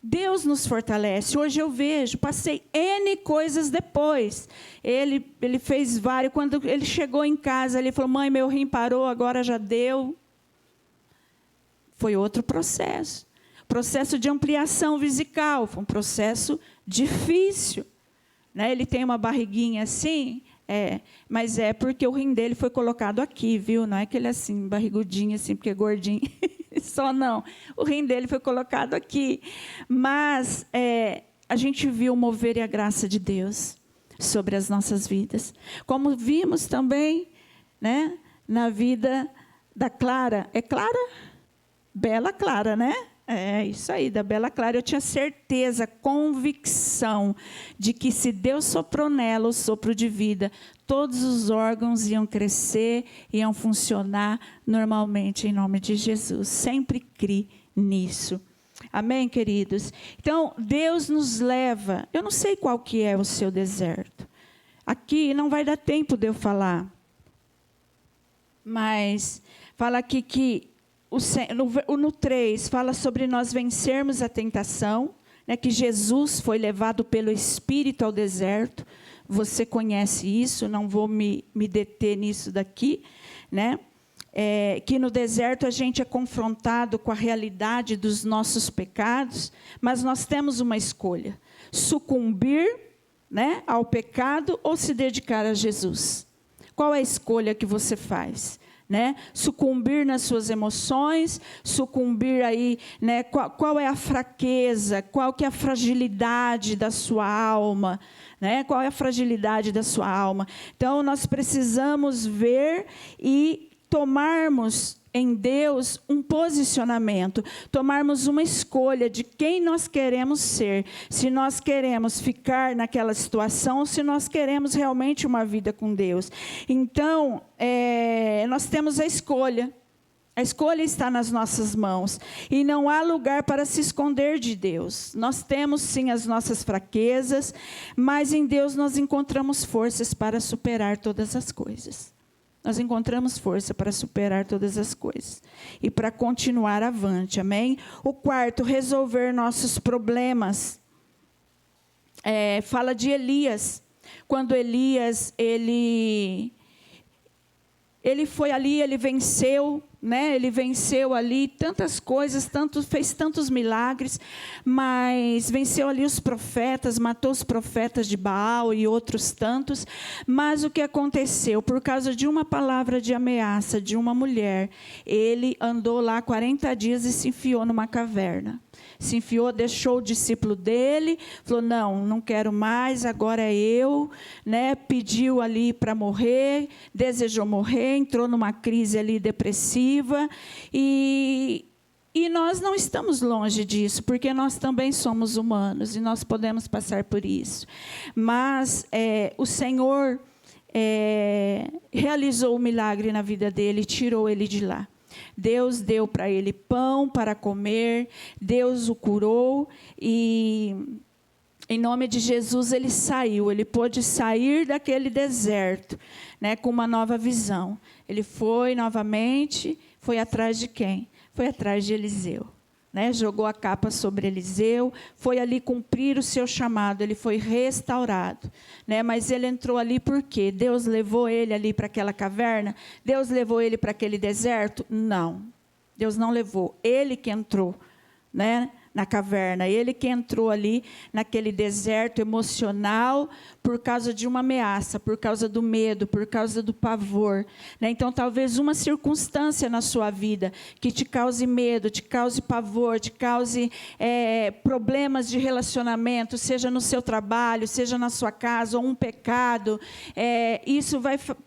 Deus nos fortalece. Hoje eu vejo, passei N coisas depois. Ele fez vários. Quando ele chegou em casa, ele falou, mãe, meu rim parou, agora já deu. Foi outro processo. Processo de ampliação vesical. Foi um processo difícil. Né? Ele tem uma barriguinha assim, mas é porque o rim dele foi colocado aqui, viu? Não é que ele é assim, barrigudinho, assim, porque é gordinho. Só não. O rim dele foi colocado aqui. Mas a gente viu o mover e a graça de Deus sobre as nossas vidas. Como vimos também, né, na vida da Clara. É Clara? Bela Clara, né? É isso aí, da Bela Clara. Eu tinha certeza, convicção de que se Deus soprou nela o sopro de vida, todos os órgãos iam crescer, iam funcionar normalmente em nome de Jesus. Sempre criei nisso. Amém, queridos? Então, Deus nos leva. Eu não sei qual que é o seu deserto. Aqui não vai dar tempo de eu falar. Mas fala aqui que no 3, fala sobre nós vencermos a tentação, né, que Jesus foi levado pelo Espírito ao deserto. Você conhece isso, não vou me deter nisso daqui. Né? Que no deserto a gente é confrontado com a realidade dos nossos pecados, mas nós temos uma escolha: sucumbir, né, ao pecado ou se dedicar a Jesus. Qual é a escolha que você faz? Né? Sucumbir nas suas emoções, sucumbir aí, né? Qual é a fraqueza, qual que é a fragilidade da sua alma, né? Qual é a fragilidade da sua alma? Então, nós precisamos ver e tomarmos em Deus um posicionamento, tomarmos uma escolha de quem nós queremos ser, se nós queremos ficar naquela situação ou se nós queremos realmente uma vida com Deus. Então, nós temos a escolha está nas nossas mãos, e não há lugar para se esconder de Deus. Nós temos sim as nossas fraquezas, mas em Deus nós encontramos forças para superar todas as coisas. Nós encontramos força para superar todas as coisas e para continuar avante, amém? O 4, resolver nossos problemas. fala de Elias. Quando Elias, ele foi ali, ele venceu, né? Ele venceu ali tantas coisas, fez tantos milagres, mas venceu ali os profetas, matou os profetas de Baal e outros tantos. Mas o que aconteceu? Por causa de uma palavra de ameaça de uma mulher, ele andou lá 40 dias e se enfiou numa caverna. Se enfiou, deixou o discípulo dele, falou, não quero mais, agora é eu, né? Pediu ali para morrer, desejou morrer, entrou numa crise ali depressiva, e nós não estamos longe disso, porque nós também somos humanos, e nós podemos passar por isso. Mas o Senhor realizou o milagre na vida dele, tirou ele de lá. Deus deu para ele pão para comer, Deus o curou e, em nome de Jesus, ele saiu. Ele pôde sair daquele deserto, né, com uma nova visão. Ele foi novamente, foi atrás de quem? Foi atrás de Eliseu. Né, jogou a capa sobre Eliseu, foi ali cumprir o seu chamado, ele foi restaurado. Né, mas ele entrou ali por quê? Deus levou ele ali para aquela caverna? Deus levou ele para aquele deserto? Não, Deus não levou, ele que entrou, né, na caverna, ele que entrou ali naquele deserto emocional por causa de uma ameaça, por causa do medo, por causa do pavor. Né? Então, talvez uma circunstância na sua vida que te cause medo, te cause pavor, te cause problemas de relacionamento, seja no seu trabalho, seja na sua casa, ou um pecado, isso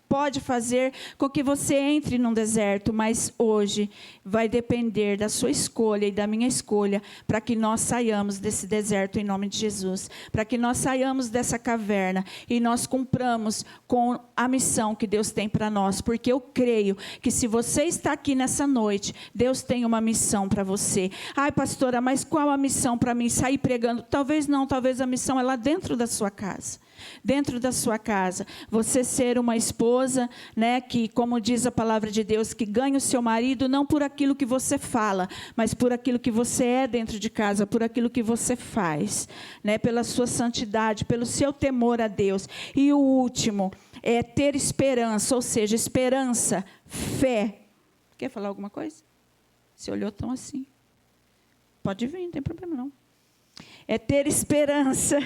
pode fazer com que você entre num deserto, mas hoje vai depender da sua escolha e da minha escolha para que nós saiamos desse deserto em nome de Jesus, para que nós saiamos dessa caverna e nós cumpramos com a missão que Deus tem para nós, porque eu creio que se você está aqui nessa noite, Deus tem uma missão para você. Ai, pastora, mas qual a missão para mim? Sair pregando? Talvez não, talvez a missão é lá dentro da sua casa. Dentro da sua casa, você ser uma esposa, né, que, como diz a palavra de Deus, que ganha o seu marido não por aquilo que você fala, mas por aquilo que você é dentro de casa, por aquilo que você faz, né, pela sua santidade, pelo seu temor a Deus. E o último é ter esperança, ou seja, esperança, fé. Quer falar alguma coisa? Você olhou tão assim. Pode vir, não tem problema não. É ter esperança,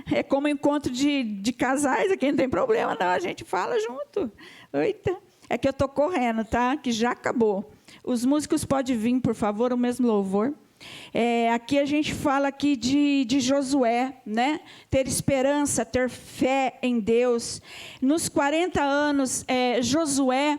é como encontro de casais, aqui não tem problema não, a gente fala junto. Eita, é que eu estou correndo, tá? Que já acabou. Os músicos podem vir, por favor, o mesmo louvor. Aqui a gente fala aqui de Josué, né? Ter esperança, ter fé em Deus. Nos 40 anos, Josué,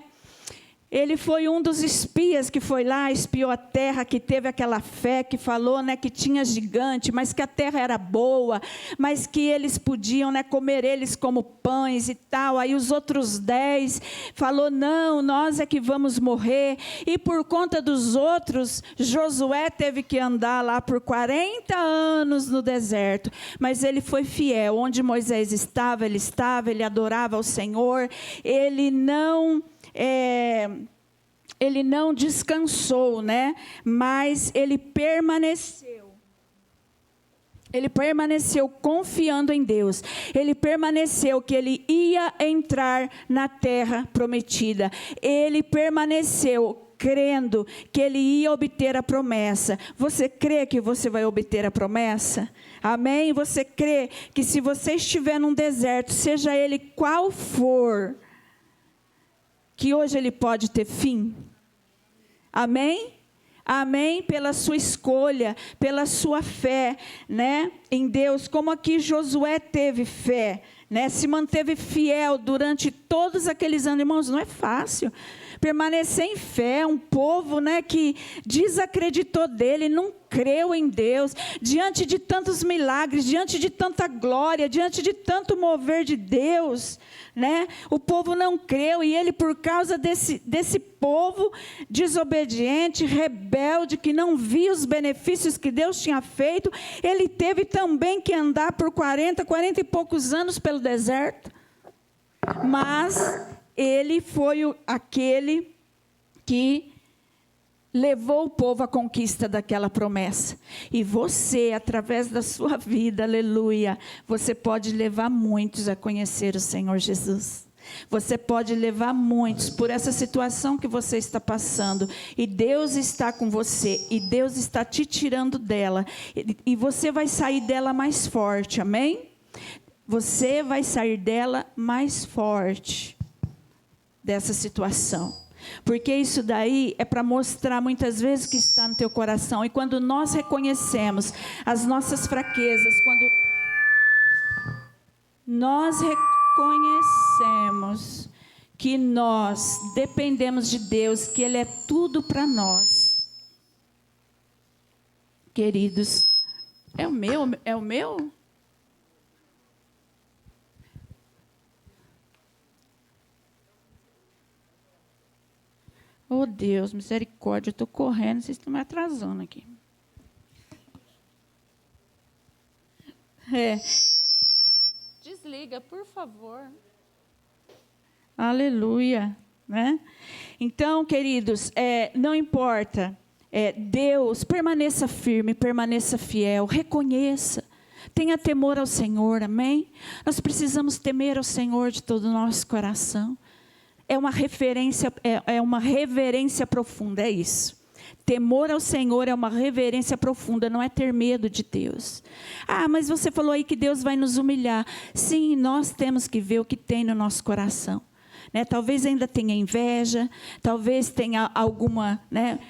ele foi um dos espias que foi lá, espiou a terra, que teve aquela fé, que falou, né, que tinha gigante, mas que a terra era boa, mas que eles podiam, né, comer eles como pães e tal. Aí os outros 10 falou, não, nós é que vamos morrer. E por conta dos outros, Josué teve que andar lá por 40 anos no deserto. Mas ele foi fiel, onde Moisés estava, ele adorava ao Senhor, ele não descansou, né? Mas ele permaneceu. Ele permaneceu confiando em Deus. Ele permaneceu que ele ia entrar na terra prometida. Ele permaneceu crendo que ele ia obter a promessa. Você crê que você vai obter a promessa? Amém? Você crê que se você estiver num deserto, seja ele qual for, que hoje ele pode ter fim? Amém? Amém? Pela sua escolha, pela sua fé, né, em Deus. Como aqui Josué teve fé, né, se manteve fiel durante todos aqueles anos. Irmãos, não é fácil permanecer em fé. Um povo, né, que desacreditou dele, não creu em Deus, diante de tantos milagres, diante de tanta glória, diante de tanto mover de Deus, né? O povo não creu, e ele, por causa desse povo desobediente, rebelde, que não via os benefícios que Deus tinha feito, ele teve também que andar por 40 e poucos anos pelo deserto. Mas ele foi aquele que levou o povo à conquista daquela promessa. E você, através da sua vida, aleluia, você pode levar muitos a conhecer o Senhor Jesus. Você pode levar muitos por essa situação que você está passando. E Deus está com você. E Deus está te tirando dela. E você vai sair dela mais forte, amém? Você vai sair dela mais forte, dessa situação. Porque isso daí é para mostrar muitas vezes que está no teu coração. E quando nós reconhecemos as nossas fraquezas, quando nós reconhecemos que nós dependemos de Deus, que Ele é tudo para nós. Queridos, é o meu? É o meu? Oh Deus, misericórdia, eu estou correndo, vocês estão me atrasando aqui. Desliga, por favor. Aleluia, né? Então, queridos, não importa, Deus, permaneça firme, permaneça fiel, reconheça, tenha temor ao Senhor, amém? Nós precisamos temer ao Senhor de todo o nosso coração. É uma reverência profunda, é isso. Temor ao Senhor é uma reverência profunda, não é ter medo de Deus. Ah, mas você falou aí que Deus vai nos humilhar. Sim, nós temos que ver o que tem no nosso coração. Né? Talvez ainda tenha inveja, talvez tenha alguma... Né?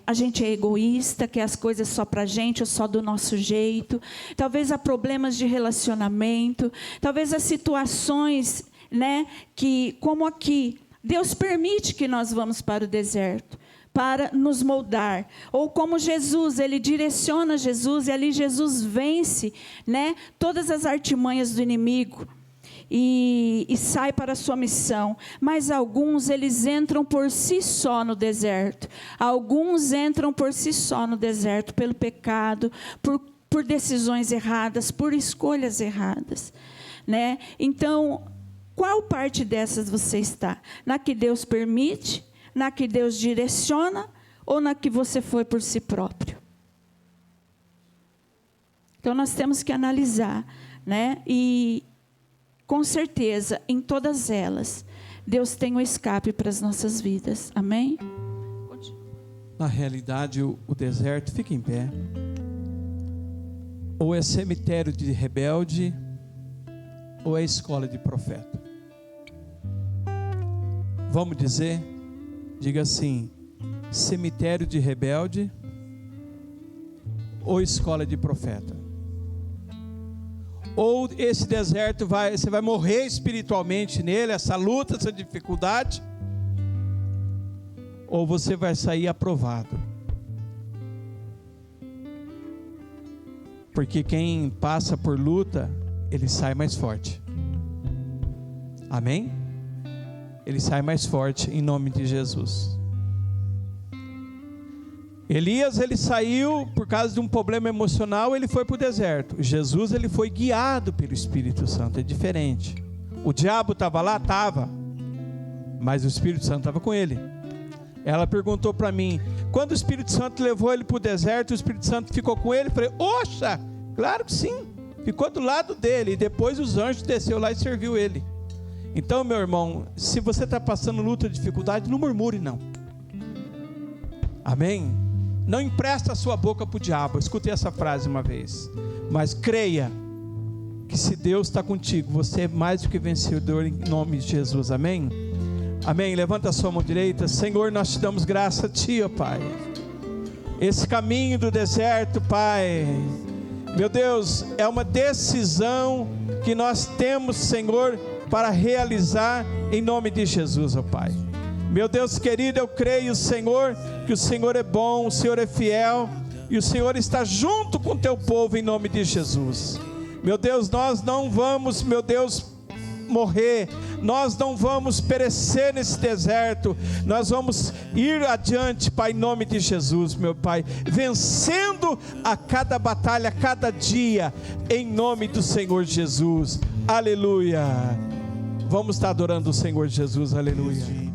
A gente é egoísta, quer as coisas só para a gente ou só do nosso jeito. Talvez há problemas de relacionamento, talvez há situações... Né, que como aqui, Deus permite que nós vamos para o deserto, para nos moldar, ou como Jesus, Ele direciona Jesus, e ali Jesus vence, né, todas as artimanhas do inimigo, e sai para a sua missão. Mas alguns, eles entram por si só no deserto, alguns entram por si só no deserto, pelo pecado, por decisões erradas, por escolhas erradas, né? Então, qual parte dessas você está? Na que Deus permite? Na que Deus direciona? Ou na que você foi por si próprio? Então, nós temos que analisar, né? E, com certeza, em todas elas, Deus tem um escape para as nossas vidas. Amém? Na realidade, o deserto, fica em pé. Ou é cemitério de rebelde, ou é escola de profeta. Vamos dizer, diga assim, cemitério de rebelde ou escola de profeta. Ou esse deserto você vai morrer espiritualmente nele, essa luta, essa dificuldade, ou você vai sair aprovado. Porque quem passa por luta, ele sai mais forte. Amém? Ele sai mais forte em nome de Jesus. Elias, ele saiu por causa de um problema emocional, ele foi para o deserto. Jesus, ele foi guiado pelo Espírito Santo, é diferente. O diabo estava lá? Estava. Mas o Espírito Santo estava com ele. Ela perguntou para mim, quando o Espírito Santo levou ele para o deserto, o Espírito Santo ficou com ele? Eu falei, oxa, claro que sim. Ficou do lado dele, e depois os anjos desceu lá e serviu ele. Então, meu irmão, se você está passando luta, dificuldade, não murmure não. Amém? Não empresta a sua boca para o diabo. Eu escutei essa frase uma vez. Mas creia que se Deus está contigo, você é mais do que vencedor em nome de Jesus. Amém? Amém? Levanta a sua mão direita. Senhor, nós te damos graça a Ti, ó Pai. Esse caminho do deserto, Pai, meu Deus, é uma decisão que nós temos, Senhor, para realizar em nome de Jesus, ó Pai. Meu Deus querido, eu creio, Senhor, que o Senhor é bom, o Senhor é fiel, e o Senhor está junto com o teu povo em nome de Jesus. Meu Deus, nós não vamos, meu Deus, morrer, nós não vamos perecer nesse deserto, nós vamos ir adiante, Pai, em nome de Jesus, meu Pai, vencendo a cada batalha, a cada dia, em nome do Senhor Jesus. Aleluia. Vamos estar adorando o Senhor Jesus, aleluia.